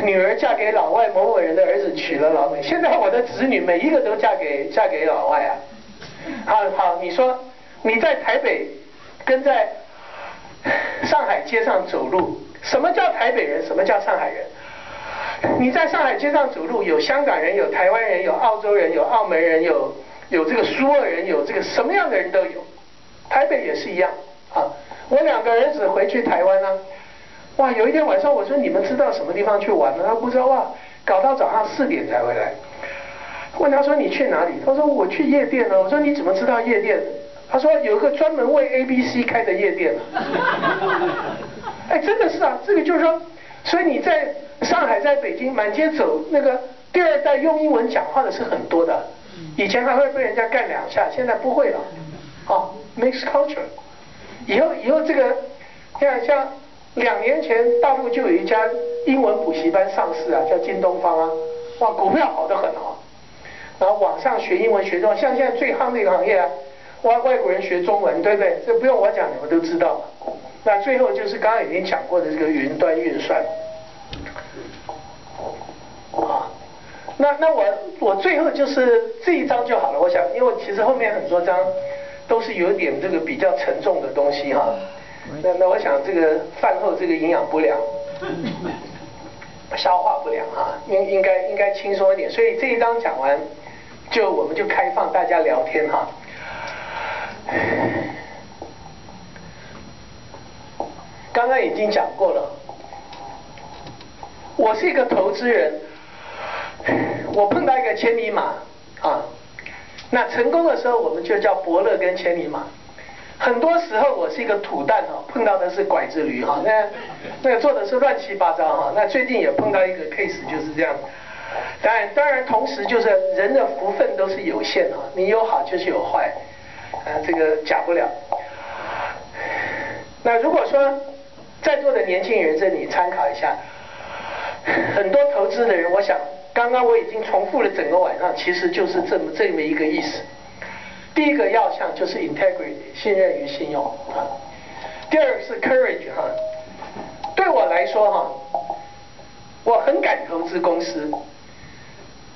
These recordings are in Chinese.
女儿嫁给老外某某人的儿子娶了老美，现在我的子女每一个都嫁给老外啊。好，你说你在台北跟在上海街上走路，什么叫台北人？什么叫上海人？你在上海街上走路，有香港人，有台湾人，有澳洲人，有澳门人，有这个苏俄人，有这个什么样的人都有。台北也是一样啊。我2个儿子回去台湾啊，哇，有一天晚上我说你们知道什么地方去玩吗？他不知道，哇，搞到早上4点才回来。问他说你去哪里？他说我去夜店了。我说你怎么知道夜店？他说有一个专门为 ABC 开的夜店。哎，真的是啊，这个就是说，所以你在上海、在北京满街走，那个第2代用英文讲话的是很多的，以前还会被人家干2下，现在不会了。啊 ，mixed culture。以后这个，像2年前大陆就有一家英文补习班上市啊，叫京东方啊，哇，股票好得很哦。然后网上学英文学中文，像现在最夯的一个行业啊，外国人学中文，对不对？这不用我讲，你们都知道。那最后就是刚刚已经讲过的这个云端运算。啊，那我最后就是这一章就好了。我想，因为其实后面很多章都是有点这个比较沉重的东西哈。那我想这个饭后这个营养不良。消化不良啊，应该轻松一点，所以这一章讲完，我们就开放大家聊天哈。刚刚已经讲过了，我是一个投资人，我碰到一个千里马啊，那成功的时候我们就叫伯乐跟千里马。很多时候我是一个土蛋哈，碰到的是拐子驴哈，那个做的是乱七八糟哈。那最近也碰到一个 case 就是这样。当然同时就是人的福分都是有限哈，你有好就是有坏，这个假不了。那如果说在座的年轻人，这你参考一下，很多投资的人，我想刚刚我已经重复了整个晚上，其实就是这么一个意思。第一个要项就是 integrity， 信任与信用啊。第2个是 courage 哈。对我来说哈，我很敢投资公司，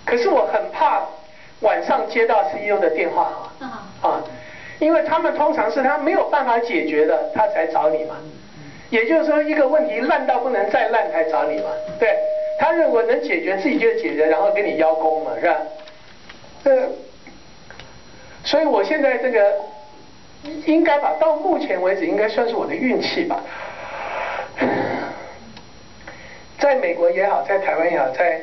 可是我很怕晚上接到 CEO 的电话啊，因为他们通常是他没有办法解决的，他才找你嘛。也就是说，一个问题烂到不能再烂才找你嘛，对。他认为能解决自己就解决，然后跟你邀功嘛，是吧？所以我现在这个应该吧，到目前为止应该算是我的运气吧。在美国也好，在台湾也好，在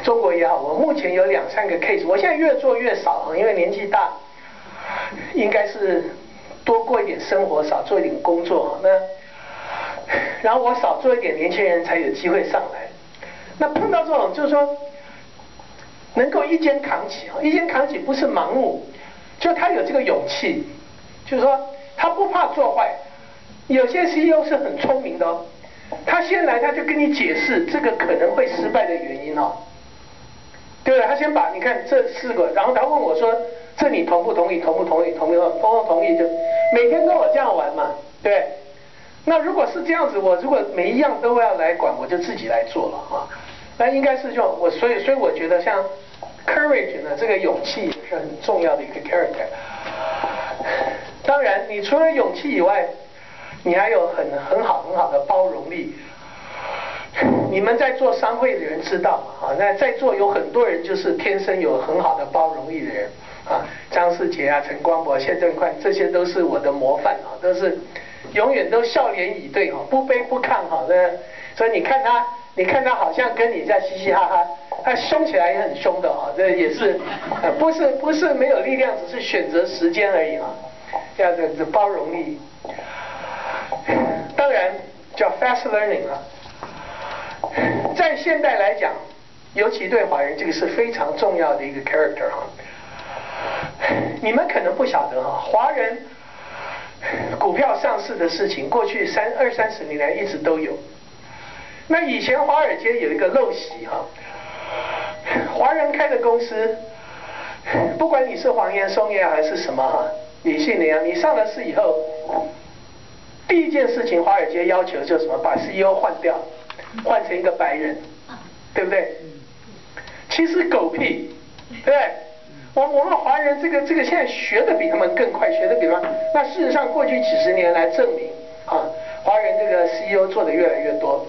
中国也好，我目前有2、3个 case， 我现在越做越少，因为年纪大，应该是多过一点生活，少做一点工作。然后我少做一点，年轻人才有机会上来。那碰到这种就是说，能够一肩扛起，一肩扛起不是盲目，就他有这个勇气，就是说他不怕做坏。有些 CEO 是很聪明的哦，他先来他就跟你解释这个可能会失败的原因哦，对不对？他先把你看这4个，然后他问我说：“这你同不同意？同不同意？同不同意？”就每天跟我这样玩嘛，对不对？那如果是这样子，我如果每一样都要来管，我就自己来做了啊。那应该是所以我觉得像 courage 呢，这个勇气也是很重要的一个 character。当然，你除了勇气以外，你还有很好的包容力。你们在做商会的人知道啊，那在座有很多人就是天生有很好的包容力的人啊，张世杰啊、陈光博、谢振宽，这些都是我的模范啊，都是永远都笑脸以对哈，不卑不亢哈。所以你看他好像跟你在嘻嘻哈哈，他凶起来也很凶的啊，这也是不是没有力量，只是选择时间而已啊。这样的包容力，当然叫 fast learning 啊。在现代来讲，尤其对华人，这个是非常重要的一个 character 哈。你们可能不晓得哈，华人股票上市的事情，过去20-30年来一直都有。那以前华尔街有一个陋习哈，华人开的公司，不管你是黄岩松也好还是什么哈，李信林啊，你上了市以后，第一件事情华尔街要求就是什么？把 CEO 换掉。换成一个白人，对不对？其实狗屁，对不对？我们华人这个现在学的比他们更快，学的比他们。那事实上，过去几十年来证明啊，华人这个 CEO 做的越来越多。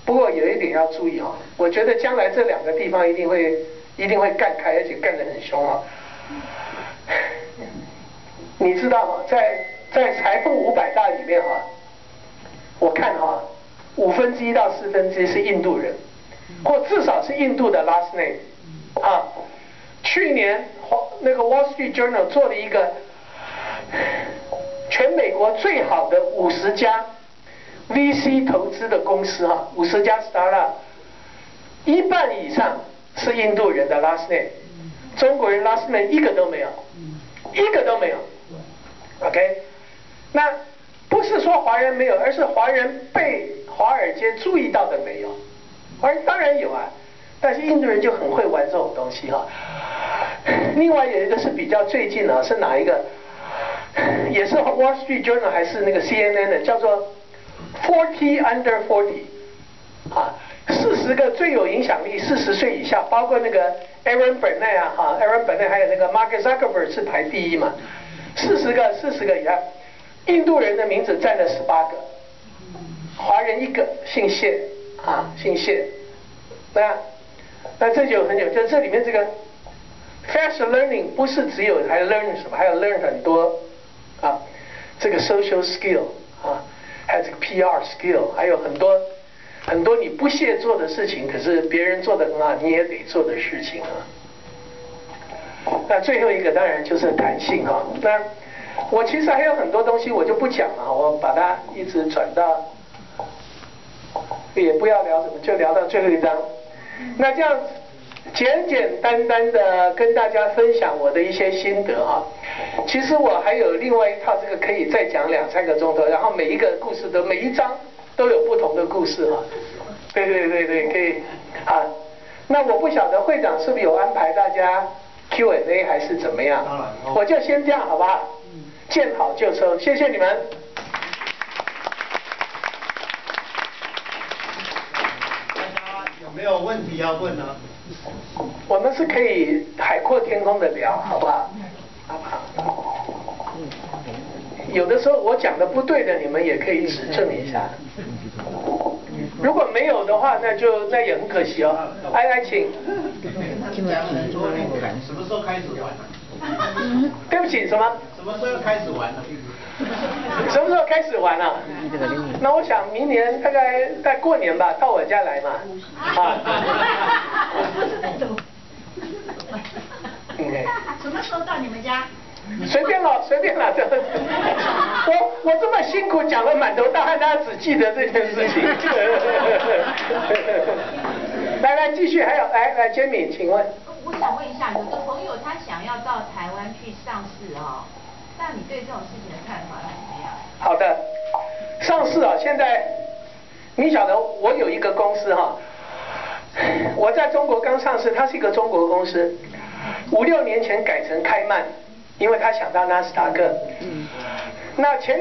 不过有一点要注意哈，我觉得将来这2个地方一定会干开，而且干得很凶啊。你知道哈，在财富500大里面哈，我看哈，1/5到1/4是印度人，或至少是印度的 last name 啊。去年那个 Wall Street Journal 做了一个全美国最好的50家 VC 投资的公司哈，50家 startup， 1半以上是印度人的 last name， 中国人 last name 一个都没有，1个都没有。OK， 那不是说华人没有，而是华人被华尔街注意到的没有。华人当然有啊，但是印度人就很会玩这种东西哈。另外有一个是比较最近啊，是哪一个？也是 Wall Street Journal 还是那个 CNN 的，叫做40 under 40啊，40个最有影响力，40岁以下，包括那个 Aaron Burnett 啊，哈 ，Aaron Burnett 还有那个 Mark Zuckerberg 是排第1嘛，40个以下，印度人的名字占了18个，华人1个，姓谢啊，姓谢，那这就很有，就这里面这个 fast learning 不是只有还 learn 什么，还有 learn 很多啊，这个 social skill 啊，还有这个 PR skill， 还有很多你不屑做的事情，可是别人做得很好，你也得做的事情啊。那最后一个当然就是弹性哈。那我其实还有很多东西我就不讲了，我把它一直转到，也不要聊什么，就聊到最后一章。那这样简简单单的跟大家分享我的一些心得哈。其实我还有另外一套，这个可以再讲2-3个钟头，然后每一个故事的每一章都有不同的故事哈。对，可以啊。那我不晓得会长是不是有安排大家 Q&A 还是怎么样？当然，我就先这样好不好？见好就收，谢谢你们。有没有问题要问呢？我们是可以海阔天空的聊，好不好？好不好？有的时候我讲的不对的，你们也可以指正一下。如果没有的话，那也很可惜哦。来，请。什么时候开始玩？对不起，什么？什么时候开始玩呢？什么时候开始玩啊？那我想明年大概在过年吧，到我家来嘛。什么时候到你们家？随便了，我这么辛苦讲了满头大汗，大家只记得这件事情。来，继续，还有来，Jamie，请问。我想问一下，有的朋友他想要到台湾去上市哦，那你对这种事情的看法是怎么样？好的，上市啊，现在你晓得我有一个公司哈，我在中国刚上市，它是一个中国公司，5-6年前改成开曼，因为他想到纳斯达克。那前